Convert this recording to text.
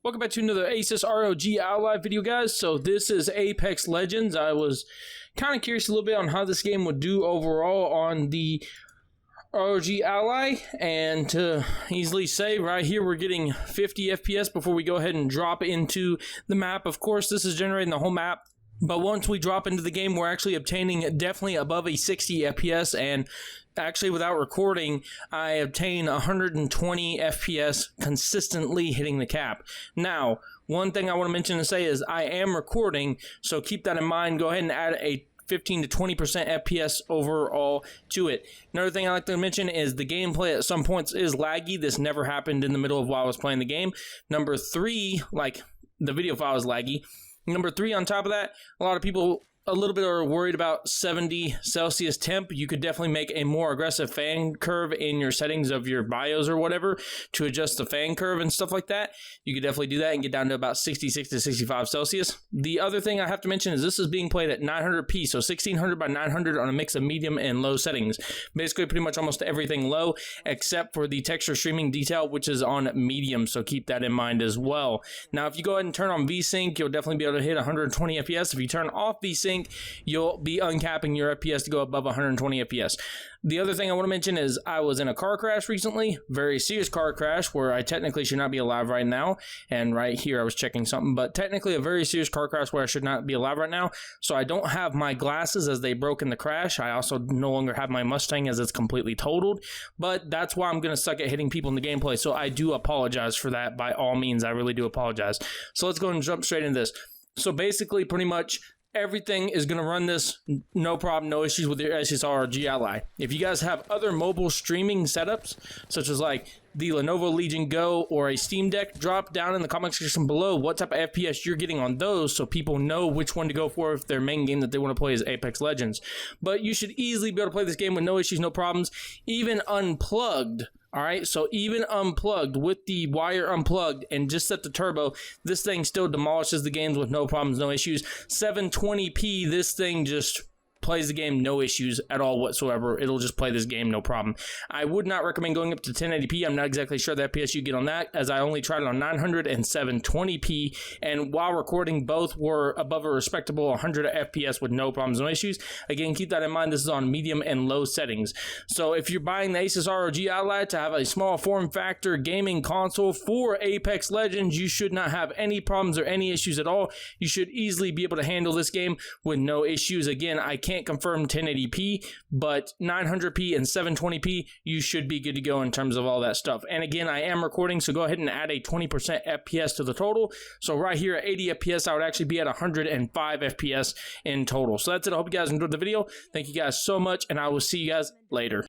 Welcome back to another Asus ROG Ally video, guys. So this is Apex Legends. I was kind of curious a little bit on how this game would do overall on the ROG Ally, and to easily say right here we're getting 50 FPS before we go ahead and drop into the map. Of course, this is generating the whole map, but once we drop into the game, we're actually obtaining definitely above a 60 FPS, and actually without recording, I obtain 120 FPS consistently hitting the cap. Now, one thing I want to mention and say is I am recording, so keep that in mind. Go ahead and add a 15 to 20% FPS overall to it. Another thing I like to mention is the gameplay at some points is laggy. This never happened in the middle of while I was playing the game. Number 3, like the video file is laggy. Number 3, on top of that, a lot of people a little bit are worried about 70 Celsius temp. You could definitely make a more aggressive fan curve in your settings of your BIOS or whatever to adjust the fan curve and stuff like that. You could definitely do that and get down to about 66 to 65 Celsius. The other thing I have to mention is this is being played at 900p, so 1600 by 900 on a mix of medium and low settings. Basically pretty much almost everything low except for the texture streaming detail, which is on medium, so keep that in mind as well. Now if you go ahead and turn on VSync, you'll definitely be able to hit 120 FPS. If you turn off VSync, you'll be uncapping your FPS to go above 120 FPS. The other thing I want to mention is I was in a car crash recently, very serious car crash where I technically should not be alive right now. And right here I was checking something, but technically a very serious car crash where I should not be alive right now. So I don't have my glasses as they broke in the crash. I also no longer have my Mustang as it's completely totaled, but that's why I'm going to suck at hitting people in the gameplay. So I do apologize for that by all means. I really do apologize. So let's go and jump straight into this. So basically pretty much everything is going to run this, no problem, no issues with your Asus ROG Ally. If you guys have other mobile streaming setups, such as like the Lenovo Legion Go or a Steam Deck, drop down in the comment section below what type of FPS you're getting on those so people know which one to go for if their main game that they want to play is Apex Legends. But you should easily be able to play this game with no issues, no problems, even unplugged. All right, so even unplugged, with the wire unplugged and just set the turbo, this thing still demolishes the games with no problems, no issues. 720p, this thing just plays the game no issues at all whatsoever. It'll just play this game no problem. I would not recommend going up to 1080p. I'm not exactly sure the FPS you get on that, as I only tried it on 900 and 720p, and while recording, both were above a respectable 100 FPS with no problems, no issues. Again, keep that in mind. This is on medium and low settings. So if you're buying the Asus ROG Ally to have a small form factor gaming console for Apex Legends, you should not have any problems or any issues at all. You should easily be able to handle this game with no issues. Again, I can't confirm 1080p, but 900p and 720p, you should be good to go in terms of all that stuff. And again, I am recording, so go ahead and add a 20% FPS to the total. So right here at 80 FPS, I would actually be at 105 FPS in total. So that's it. I hope you guys enjoyed the video. Thank you guys so much, and I will see you guys later.